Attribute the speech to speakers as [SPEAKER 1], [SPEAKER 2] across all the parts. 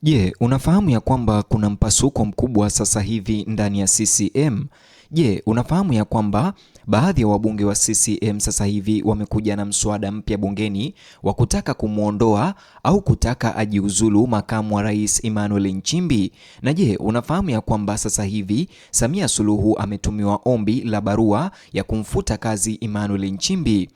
[SPEAKER 1] Je, unafahamu ya kwamba kuna mpasuko mkubwa sasa hivi ndani ya CCM? Je, unafahamu ya kwamba baadhi ya wabunge wa CCM sasa hivi wamekuja na mswada mpya bungeni wa kutaka kumwondoa au kutaka ajiuzulu makamu wa rais Emmanuel Nchimbi? Na je, unafahamu ya kwamba sasa hivi Samia Suluhu ametumiwa ombi la barua ya kumfuta kazi Emmanuel Nchimbi?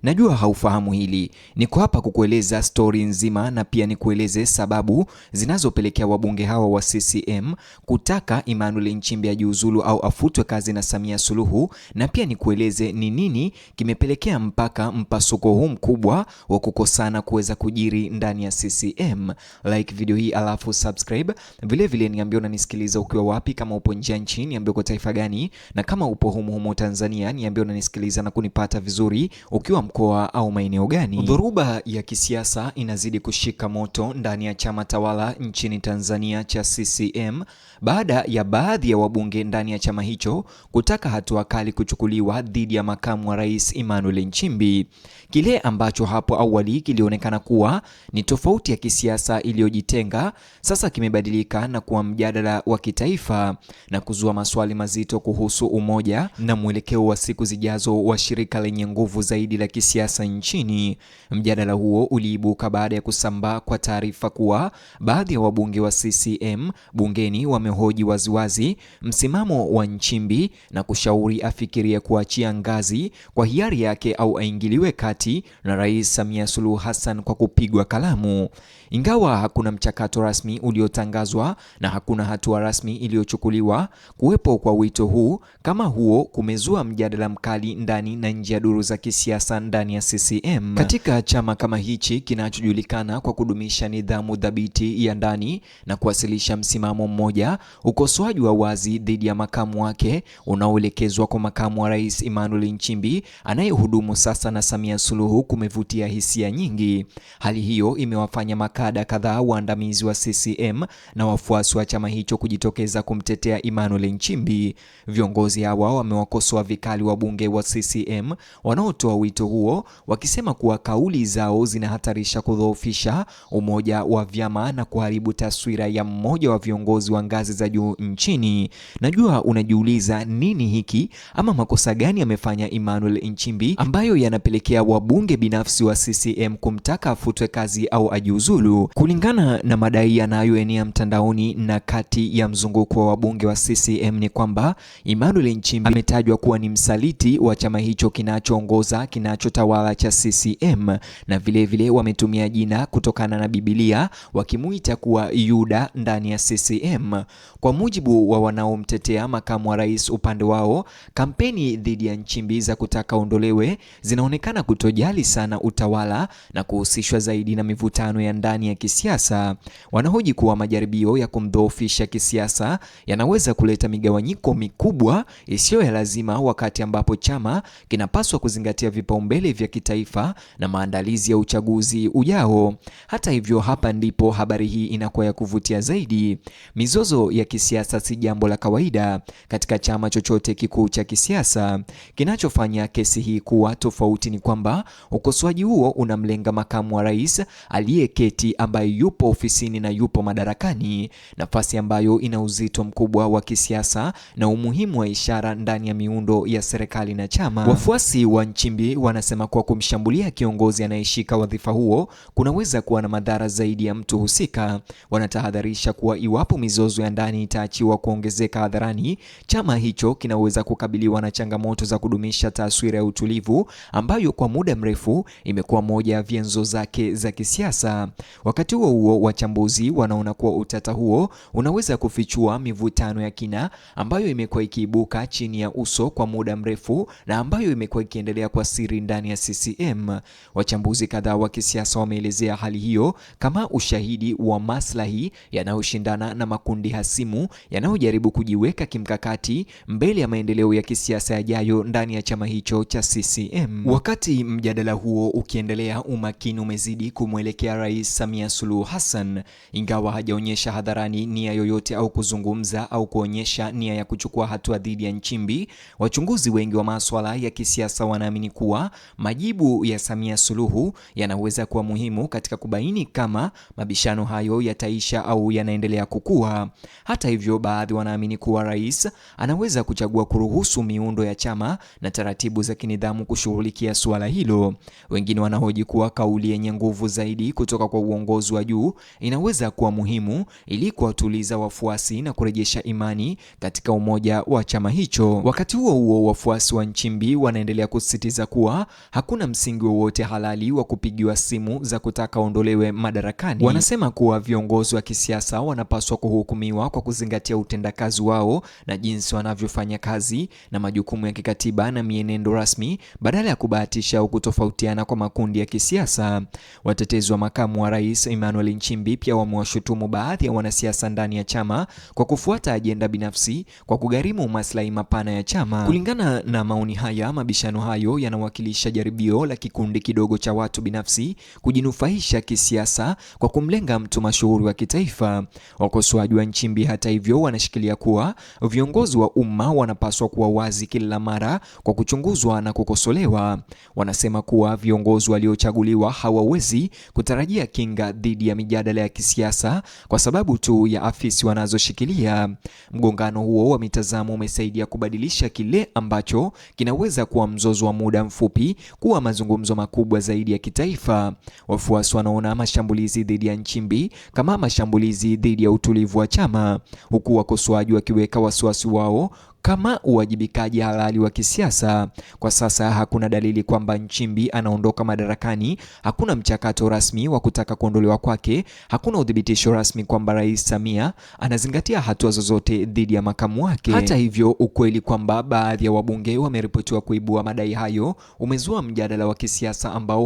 [SPEAKER 1] Najua haufahamu hili. Niko hapa kukueleza stori nzima na pia nikueleze sababu zinazopelekea wabunge hawa wa CCM kutaka Emmanuel Nchimbi ajiuzulu au afutwe kazi na Samia Suluhu, na pia nikueleze ni nini kimepelekea mpaka mpasuko huu mkubwa wa kukosana kuweza kujiri ndani ya CCM. Like video hii alafu subscribe. Vile vile niambie unanisikiliza ukiwa wapi, kama upo nje ya nchi niambie uko taifa gani, na kama upo humu Tanzania niambie unanisikiliza na kunipata vizuri ukiwa mkoa au maeneo gani. Dhoruba ya kisiasa inazidi kushika moto ndani ya chama tawala nchini Tanzania cha CCM baada ya baadhi ya wabunge ndani ya chama hicho kutaka hatua kali kuchukuliwa dhidi ya makamu wa rais Emmanuel Nchimbi. Kile ambacho hapo awali kilionekana kuwa ni tofauti ya kisiasa iliyojitenga sasa kimebadilika na kuwa mjadala wa kitaifa na kuzua maswali mazito kuhusu umoja na mwelekeo wa siku zijazo wa shirika lenye nguvu zaidi la kisiasa nchini. Mjadala huo uliibuka baada ya kusambaa kwa taarifa kuwa baadhi ya wabunge wa CCM bungeni wamehoji waziwazi msimamo wa Nchimbi na kushauri afikirie kuachia ngazi kwa hiari yake au aingiliwe kati na Rais Samia Suluhu Hassan kwa kupigwa kalamu. Ingawa hakuna mchakato rasmi uliotangazwa na hakuna hatua rasmi iliyochukuliwa, kuwepo kwa wito huu kama huo kumezua mjadala mkali ndani na nje ya duru za kisiasa ndani ya CCM. Katika chama kama hichi kinachojulikana kwa kudumisha nidhamu thabiti ya ndani na kuwasilisha msimamo mmoja, ukosoaji wa wazi dhidi ya makamu wake unaoelekezwa kwa makamu wa rais Emmanuel Nchimbi anayehudumu sasa na Samia Suluhu kumevutia hisia nyingi. Hali hiyo imewafanya makada kadhaa waandamizi wa CCM na wafuasi wa chama hicho kujitokeza kumtetea Emmanuel Nchimbi. Viongozi hawa wamewakosoa vikali wabunge wa CCM wanaotoa wito huo, wakisema kuwa kauli zao zinahatarisha kudhoofisha umoja wa vyama na kuharibu taswira ya mmoja wa viongozi wa ngazi za juu nchini. Najua unajiuliza nini hiki ama makosa gani amefanya Emmanuel Nchimbi ambayo yanapelekea wabunge binafsi wa CCM kumtaka afutwe kazi au ajiuzulu. Kulingana na madai yanayoenea mtandaoni na kati ya mzunguko wa wabunge wa CCM ni kwamba Emmanuel Nchimbi ametajwa kuwa ni msaliti wa chama hicho kinachoongoza kinachotawala cha CCM, na vile wametumia jina kutokana na Biblia wakimuita kuwa Yuda ndani ya CCM. Kwa mujibu wa wanaomtetea makamu wa rais upande wao, kampeni dhidi ya Nchimbi za kutaka ondolewe zinaonekana kutojali sana utawala na kuhusishwa zaidi na mivutano ya ndani ya kisiasa. Wanahoji kuwa majaribio ya kumdhoofisha kisiasa yanaweza kuleta migawanyiko mikubwa isiyo ya lazima, wakati ambapo chama kinapaswa kuzingatia vipaumbele vya kitaifa na maandalizi ya uchaguzi ujao. Hata hivyo, hapa ndipo habari hii inakuwa ya kuvutia zaidi. Mizozo ya kisiasa si jambo la kawaida katika chama chochote kikuu cha kisiasa. Kinachofanya kesi hii kuwa tofauti ni kwamba ukosoaji huo unamlenga makamu wa rais aliyeketi, ambaye yupo ofisini na yupo madarakani, nafasi ambayo ina uzito mkubwa wa kisiasa na umuhimu wa ishara ndani ya miundo ya serikali na chama. Wafuasi wa Nchimbi wanasema kuwa kumshambulia kiongozi anayeshika wadhifa huo kunaweza kuwa na madhara zaidi ya mtu husika. Wanatahadharisha kuwa iwapo mizozo ya ndani itaachiwa kuongezeka hadharani, chama hicho kinaweza kukabiliwa na changamoto za kudumisha taswira ya utulivu ambayo kwa muda mrefu imekuwa moja ya vyanzo zake za kisiasa. Wakati huo wachambuzi wanaona kuwa utata huo unaweza kufichua mivutano ya kina ambayo imekuwa ikiibuka chini ya uso kwa muda mrefu na ambayo imekuwa ikiendelea kwa siri ndani ya CCM. Wachambuzi kadhaa wa kisiasa wameelezea hali hiyo kama ushahidi wa maslahi yanayoshindana na makundi hasimu yanayojaribu kujiweka kimkakati mbele ya maendeleo ya kisiasa yajayo ndani ya chama hicho cha CCM. Wakati mjadala huo ukiendelea, umakini umezidi kumwelekea Rais Samia Suluhu Hassan. Ingawa hajaonyesha hadharani nia yoyote au kuzungumza au kuonyesha nia ya kuchukua hatua dhidi ya Nchimbi, wachunguzi wengi wa masuala ya kisiasa wanaamini kuwa majibu ya Samia Suluhu yanaweza kuwa muhimu katika kubaini kama mabishano hayo yataisha au yanaendelea kukua. Hata hivyo, baadhi wanaamini kuwa rais anaweza kuchagua kuruhusu miundo ya chama na taratibu za kinidhamu kushughulikia suala hilo. Wengine wanahoji kuwa kauli yenye nguvu zaidi kutoka kwa uongozi wa juu inaweza kuwa muhimu ili kuwatuliza wafuasi na kurejesha imani katika umoja wa chama hicho. Wakati huo huo, wafuasi wa Nchimbi wanaendelea kusisitiza kuwa hakuna msingi wowote halali wa kupigiwa simu za kutaka aondolewe madarakani. Wanasema kuwa viongozi wa kisiasa wanapaswa kuhukumiwa kwa kuzingatia utendakazi wao na jinsi wanavyofanya kazi na majukumu ya kikatiba na mienendo rasmi, badala ya kubahatisha au kutofautiana kwa makundi ya kisiasa. Watetezi wa makamu wa rais Emmanuel Nchimbi pia wamewashutumu baadhi ya wanasiasa ndani ya chama kwa kufuata ajenda binafsi kwa kugharimu maslahi mapana ya chama. Kulingana na maoni haya, mabishano hayo yanawakilisha jaribio la kikundi kidogo cha watu binafsi kujinufaisha kisiasa kwa kumlenga mtu mashuhuri wa kitaifa. Wakosoaji wa Nchimbi, hata hivyo, wanashikilia kuwa viongozi wa umma wanapaswa kuwa wazi kila mara kwa kuchunguzwa na kukosolewa. Wanasema kuwa viongozi waliochaguliwa hawawezi kutarajia kinga dhidi ya mijadala ya kisiasa kwa sababu tu ya afisi wanazoshikilia. Mgongano huo wa mitazamo umesaidia kubadilisha kile ambacho kinaweza kuwa mzozo wa muda mfupi kuwa mazungumzo makubwa zaidi ya kitaifa. Wafuasi wanaona mashambulizi dhidi ya Nchimbi kama mashambulizi dhidi ya utulivu wa chama, huku wakosoaji wakiweka wasiwasi wao kama uwajibikaji halali wa kisiasa. Kwa sasa hakuna dalili kwamba Nchimbi anaondoka madarakani, hakuna mchakato rasmi wa kutaka kuondolewa kwake, hakuna udhibitisho rasmi kwamba Rais Samia anazingatia hatua zozote dhidi ya makamu wake. Hata hivyo, ukweli kwamba baadhi ya wabunge wameripotiwa kuibua madai hayo umezua mjadala wa kisiasa ambao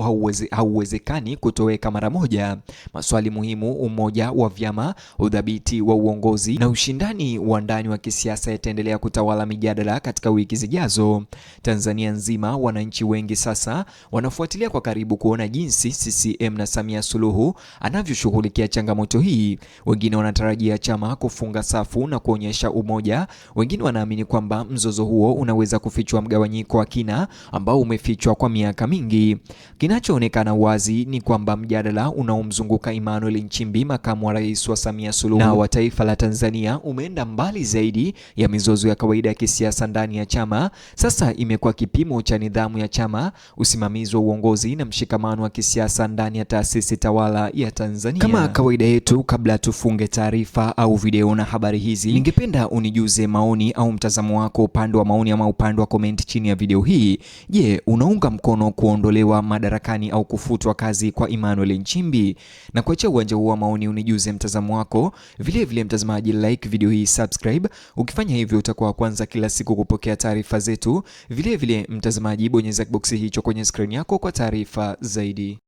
[SPEAKER 1] hauwezekani kutoweka mara moja. Maswali muhimu, umoja wa vyama, udhabiti wa uongozi na ushindani wa ndani wa kisiasa yataendelea wala mijadala katika wiki zijazo. Tanzania nzima, wananchi wengi sasa wanafuatilia kwa karibu kuona jinsi CCM na Samia Suluhu anavyoshughulikia changamoto hii. Wengine wanatarajia chama kufunga safu na kuonyesha umoja. Wengine wanaamini kwamba mzozo huo unaweza kufichua mgawanyiko wa kina ambao umefichwa kwa miaka mingi. Kinachoonekana wazi ni kwamba mjadala unaomzunguka Emmanuel Nchimbi, makamu wa rais wa Samia Suluhu na wa taifa la Tanzania, umeenda mbali zaidi ya mizozo ya kawaida ya kisiasa ndani ya chama. Sasa imekuwa kipimo cha nidhamu ya chama, usimamizi wa uongozi na mshikamano wa kisiasa ndani ya taasisi tawala ya Tanzania. Kama kawaida yetu, kabla tufunge taarifa au video na habari hizi, ningependa unijuze maoni au mtazamo wako upande wa maoni ama upande wa comment chini ya video hii. Je, unaunga mkono kuondolewa madarakani au kufutwa kazi kwa Emmanuel Nchimbi? Na kuacha uwanja huu wa maoni, unijuze mtazamo wako. Vile mtazamaji, like video hii, subscribe. Ukifanya hivyo utakuwa kwanza kila siku kupokea taarifa zetu. Vile mtazamaji, bonyeza box hicho kwenye screen yako kwa taarifa zaidi.